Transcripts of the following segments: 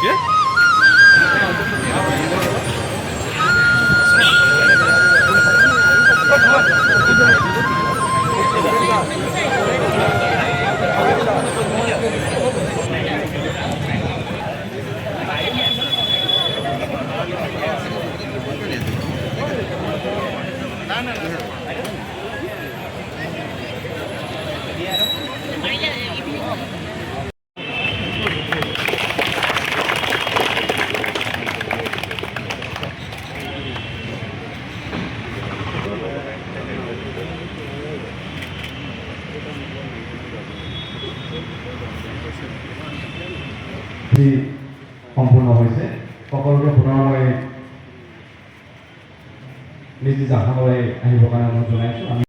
কে? সম্পূৰ্ণ হৈছে সকলোকে পুনৰ মই নিজ নিজ আসনলৈ আহিবৰ কাৰণে অনুৰোধ জনাইছোঁ। আমি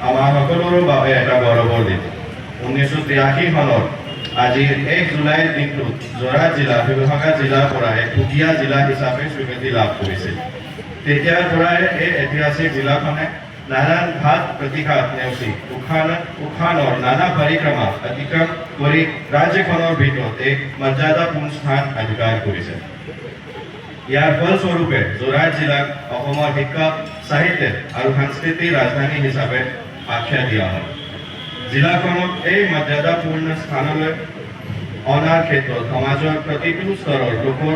আমাৰ সকলোৰে বাবে এটা গৌৰৱৰ দিন 1983 চনৰ আজিৰ 1 জুলাইৰ দিনটোত যোৰহাট জিলা শিৱসাগৰ জিলাৰ পৰা এক সুকীয়া জিলা হিচাপে স্বীকৃতি লাভ কৰিছিল তেতিয়াৰ পৰাই এই ঐতিহাসিক জিলাখনে নানান ঘাট প্ৰতিঘাত নেওচি উখানৰ নানা পৰিক্ৰমা অতিক্ৰম কৰি ৰাজ্যখনৰ ভিতৰত এক মৰ্যাদাপূৰ্ণ স্থান অধিকাৰ কৰিছে ইয়াৰ ফলস্বৰূপে যোৰহাট জিলাক অসমৰ শিক্ষা সাহিত্য আৰু সংস্কৃতিৰ ৰাজধানী হিচাপে আখ্যা দিয়া হয় জিলাখনক এই মৰ্যাদাপূৰ্ণ স্থানলৈ অনাৰ ক্ষেত্ৰত সমাজৰ প্ৰতিটো স্তৰৰ লোকৰ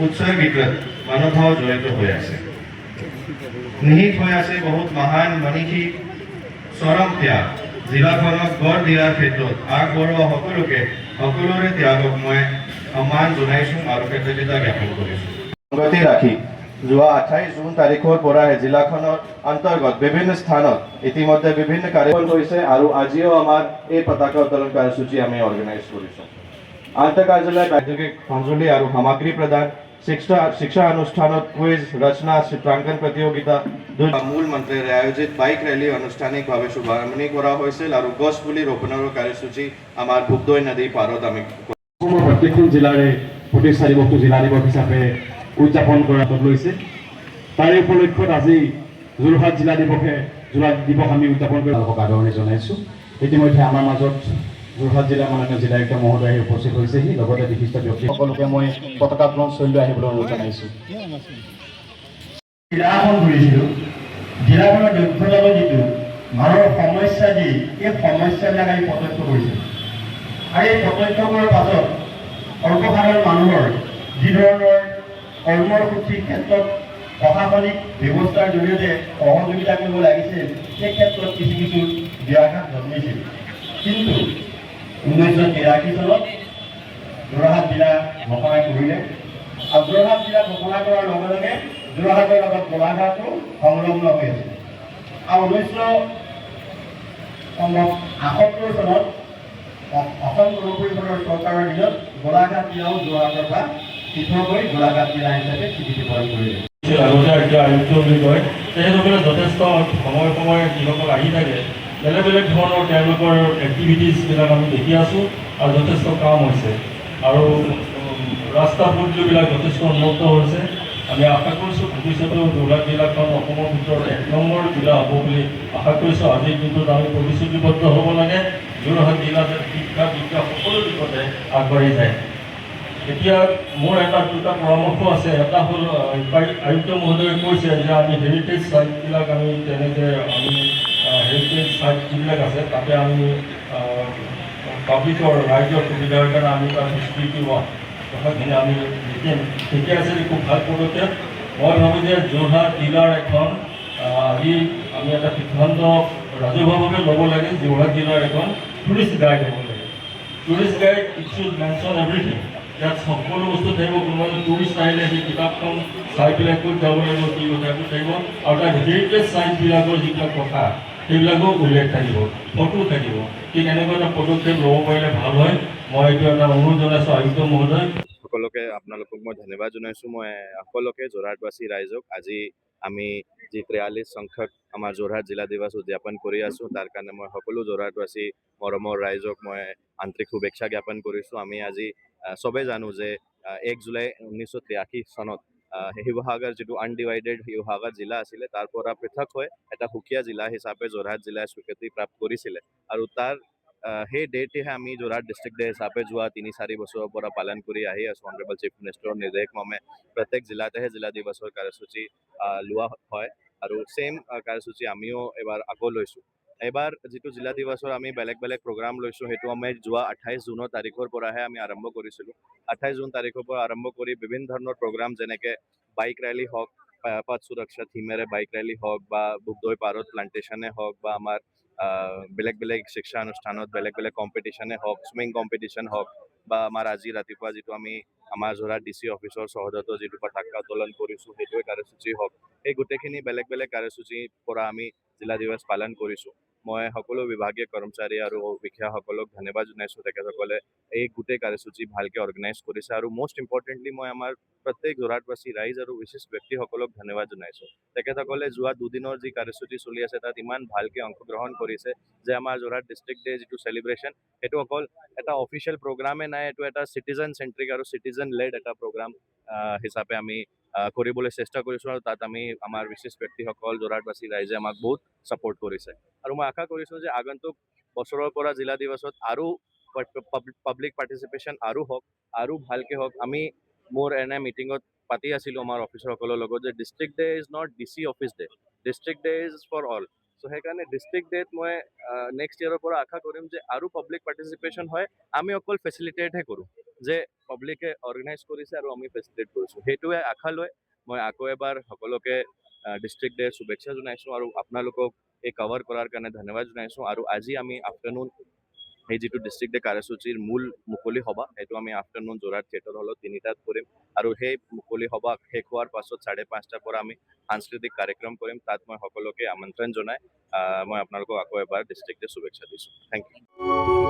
উৎসৰ্গিত মনোভাৱ জড়িত হৈ আছে নিহিত হৈ আছে বহুত মহান মনীষী চৰম ত্যাগ জিলাখনক গঢ় দিয়াৰ ক্ষেত্ৰত আগবঢ়োৱা সকলোৰে ত্যাগক মই সন্মান জনাইছোঁ আৰু কৃতজ্ঞতা জ্ঞাপন কৰিছোঁ সংগতি ৰাখি যোৱা 28 জুন তাৰিখৰ পৰাই জিলাখনৰ অন্তৰ্গত বিভিন্ন স্থানত ইতিমধ্যে বিভিন্ন কাৰ্যক্ৰম হৈছে আৰু আজিও আমাৰ এই পতাকা উত্তোলন কাৰ্যসূচী আমি অৰ্গেনাইজ কৰিছোঁ আন্তঃকাৰ্যালয় ঔদ্যোগিক সঁজুলি আৰু সামগ্ৰী প্ৰদান শিক্ষা অনুষ্ঠানত কুইজ ৰচনা চিত্ৰাংকন প্ৰতিযোগিতা মূল মন্ত্ৰেৰে আয়োজিত বাইক ৰেলী আনুষ্ঠানিকভাৱে শুভাৰম্ভণি কৰা হৈছিল আৰু গছ পুলি ৰোপণৰ কাৰ্যসূচী আমাৰ ভূপদৈ নদী পাৰত আমি অসমৰ প্ৰত্যেকখন জিলাৰে প্ৰতি 4 বছৰ জিলা দিৱস হিচাপে উদযাপন কৰা লৈছে তাৰে উপলক্ষত আজি যোৰহাট জিলা দিৱস আমি উদযাপন কৰি আদৰণি জনাইছোঁ ইতিমধ্যে আমাৰ মাজত যোৰহাট জিলা মাননীয় জিলায়ুক্ত মহোদয় উপস্থিত হৈছেহি লগতে বিশিষ্ট ব্যক্তি সকলোকে মই পতাকা উত্তোলন চলি আহিবলৈ অনুৰোধ জনাইছোঁ জিলাখন ঘূৰিছিলোঁ জিলাখনৰ দক্ষতালৈ যিটো মানুহৰ সমস্যা যি এই সমস্যাবিলাক আমি প্ৰত্যক্ষ কৰিছিলোঁ আৰু এই প্ৰত্যক্ষ কৰাৰ পাছত সৰ্বসাধাৰণ মানুহৰ যি ধৰণৰ কৰ্মসূচিৰ ক্ষেত্ৰত প্ৰশাসনিক ব্যৱস্থাৰ জৰিয়তে সহযোগিতা কৰিব লাগিছিল সেই ক্ষেত্ৰত কিছু ব্যাঘাত জন্মিছিল কিন্তু 1983 চনত যোৰহাট জিলা ঘোষণা কৰিলে আৰু যোৰহাট জিলা ঘোষণা কৰাৰ লগে লগে যোৰহাটৰ লগত গোলাঘাটো সংলগ্ন হৈ আছে আৰু 1978 চনত অসম গণ পৰিষদৰ চৰকাৰৰ দিনত গোলাঘাট জিলাও যোৰহাটৰ পৰা পৃথক হৈ গোলাঘাট জিলা হিচাপে স্বীকৃতি প্ৰদান কৰিলে আগতে এতিয়া আয়ুক্ত বুলি কয় তেখেতসকলে যথেষ্ট সময়ে যিসকল আহি থাকে বেলেগ ধৰণৰ তেওঁলোকৰ এক্টিভিটিছবিলাক আমি দেখি আছোঁ আৰু যথেষ্ট কাম হৈছে আৰু ৰাস্তা পদূলিবিলাক যথেষ্ট উন্নত হৈছে আমি আশা কৰিছোঁ ভৱিষ্যতেও যোৰহাট জিলাখন অসমৰ ভিতৰত 1 নম্বৰ জিলা হ'ব বুলি আশা কৰিছোঁ আজিৰ দিনটোত আমি প্ৰতিশ্ৰুতিবদ্ধ হ'ব লাগে যোৰহাট জিলা যে শিক্ষা সকলো দিশতে আগবাঢ়ি যায় এতিয়া মোৰ দুটা পৰামৰ্শ আছে এটা হ'ল আয়ুক্ত মহোদয়ে কৈছে যে আমি হেৰিটেজ চাইটবিলাক আমি তেনেকৈ আমি হেৰিটেজ চাইট যিবিলাক আছে তাতে আমি পাব্লিকৰ ৰাইজৰ সুবিধাৰ কাৰণে আমি তাত স্বীকৃতি হোৱা কথাখিনি আমি লিখিম ঠিকে আছে খুব ভাল পদক্ষেপ মই ভাবোঁ যে যোৰহাট জিলাৰ এখন আজি আমি এটা সিদ্ধান্ত ৰাজহুৱাভাৱে ল'ব লাগে যোৰহাট জিলাৰ এখন টুৰিষ্ট গাইড হ'ব লাগে tourist guide it should mention everything ইয়াত সকলো বস্তু থাকিব কোনোবা টুৰিষ্ট আহিলে সেই কিতাপখন চাই পেলাই ক'ত যাব লাগিব কি কথাটো থাকিব আৰু তাত হেৰিটেজ চাইটবিলাকৰ যিবিলাক কথা সেইবিলাকো উল্লেখ থাকিব ফটো থাকিব ঠিক এনেকুৱা এটা পদক্ষেপ ল'ব পাৰিলে ভাল হয় মই এইটো এটা অনুৰোধ জনাইছোঁ আয়ুক্ত মহোদয় সকলোকে আপোনালোকক মই ধন্যবাদ জনাইছোঁ মই সকলোকে যোৰহাটবাসী ৰাইজক আজি আমি যি 43 সংখ্যক আমাৰ যোৰহাট জিলা দিৱস উদযাপন কৰি আছোঁ তাৰ কাৰণে মই সকলো যোৰহাটবাসী মৰমৰ ৰাইজক মই আন্তৰিক শুভেচ্ছা জ্ঞাপন কৰিছোঁ আমি আজি চবেই জানো যে 1 জুলাই 1983 চনত শিৱসাগৰ যিটো আনডিভাইডেড শিৱসাগৰ জিলা আছিলে তাৰ পৰা পৃথক হৈ এটা সুকীয়া জিলা হিচাপে যোৰহাট জিলাই স্বীকৃতি প্ৰাপ্ত কৰিছিলে আৰু তাৰ সেই ডেটেহে আমি যোৰহাট ডিষ্ট্ৰিক্ট ডে হিচাপে যোৱা 3-4 বছৰৰ পৰা পালন কৰি আহি আছোঁ অনাৰেবল চিফ মিনিষ্টাৰৰ নিৰ্দেশ মৰ্মে প্ৰত্যেক জিলাতেহে জিলা দিৱসৰ কাৰ্যসূচী লোৱা হয় আৰু ছেইম কাৰ্যসূচী আমিও এবাৰ আকৌ লৈছোঁ এবাৰ যিটো জিলা দিৱসৰ আমি বেলেগ প্ৰগ্ৰাম লৈছোঁ সেইটো আমি যোৱা 28 জুনৰ তাৰিখৰ পৰাহে আমি আৰম্ভ কৰিছিলোঁ 28 জুন তাৰিখৰ পৰা আৰম্ভ কৰি বিভিন্ন ধৰণৰ প্ৰগ্ৰাম যেনেকৈ বাইক ৰেলী হওক পথ সুৰক্ষা থিমেৰে বাইক ৰেলী হওক বা ভূপদৈ পাৰত প্লান্টেশ্যনে হওক বা আমাৰ বেলেগ শিক্ষা অনুষ্ঠানত বেলেগ কম্পিটিশ্যনে হওক চুইমিং কম্পিটিশ্যন হওক বা আমাৰ আজি ৰাতিপুৱা যিটো আমি আমাৰ যোৰহাট DC অফিচৰ চৌহদতো যিটো পতাকা উত্তোলন কৰিছোঁ সেইটোৱে কাৰ্যসূচী হওক এই গোটেইখিনি বেলেগ কাৰ্যসূচীৰ পৰা আমি জিলা দিৱস পালন কৰিছোঁ মই সকলো বিভাগীয় কৰ্মচাৰী আৰু বিষয়াসকলক ধন্যবাদ জনাইছোঁ। তেখেতসকলে এই গোটেই কাৰ্যসূচী ভালকৈ অৰ্গেনাইজ কৰিছে আৰু মষ্ট ইম্পৰ্টেণ্টলি মই আমাৰ প্ৰত্যেক যোৰহাটবাসী ৰাইজ আৰু বিশিষ্ট ব্যক্তিসকলক ধন্যবাদ জনাইছোঁ। তেখেতসকলে যোৱা দুদিনৰ যি কাৰ্যসূচী চলি আছে তাত ইমান ভালকৈ অংশগ্ৰহণ কৰিছে যে আমাৰ যোৰহাট ডিষ্ট্ৰিক্ট ডে যিটো চেলিব্ৰেশ্যন সেইটো অকল এটা অফিচিয়েল প্ৰগ্ৰামে নাই, এইটো এটা চিটিজেন চেণ্ট্ৰিক আৰু চিটিজেন লেড এটা প্ৰগ্ৰাম হিচাপে আমি কৰিবলৈ চেষ্টা কৰিছোঁ আৰু তাত আমি আমাৰ বিশেষ ব্যক্তিসকল যোৰহাটবাসী ৰাইজে আমাক বহুত ছাপোৰ্ট কৰিছে আৰু মই আশা কৰিছোঁ যে আগন্তুক বছৰৰ পৰা জিলা দিৱসত আৰু পাব্লিক পাৰ্টিচিপেশ্যন আৰু হওক আৰু ভালকৈ হওক। আমি মোৰ এনে মিটিঙত পাতি আছিলোঁ আমাৰ অফিচাৰসকলৰ লগত যে district day is not DC office day, district day is for all. So' সেইকাৰণে ডিষ্ট্ৰিক্ট ডেত মই নেক্সট ইয়েৰৰ পৰা আশা কৰিম যে আৰু পাব্লিক পাৰ্টিচিপেশ্যন হয়, আমি অকল ফেচিলিটেটহে কৰোঁ যে পাব্লিকে অৰ্গেনাইজ কৰিছে আৰু আমি ফেচিলিটেট কৰিছোঁ। সেইটোৱে আশা লৈ মই আকৌ এবাৰ সকলোকে ডিষ্ট্ৰিক্ট ডে শুভেচ্ছা জনাইছোঁ আৰু আপোনালোকক এই কভাৰ কৰাৰ কাৰণে ধন্যবাদ জনাইছোঁ। আৰু আজি আমি আফটাৰনুন এই যিটো ডিষ্ট্ৰিক্ট ডে কাৰ্যসূচীৰ মূল মুকলি সভা সেইটো আমি আফটাৰনুন যোৰহাট থিয়েটাৰ হলত 3টাত কৰিম আৰু সেই মুকলি সভা শেষ হোৱাৰ পাছত 5:30টাৰ পৰা আমি সাংস্কৃতিক কাৰ্যক্ৰম কৰিম। তাত মই সকলোকে আমন্ত্ৰণ জনাই মই আপোনালোকক আকৌ এবাৰ ডিষ্ট্ৰিক্ট ডে শুভেচ্ছা দিছোঁ। Thank U.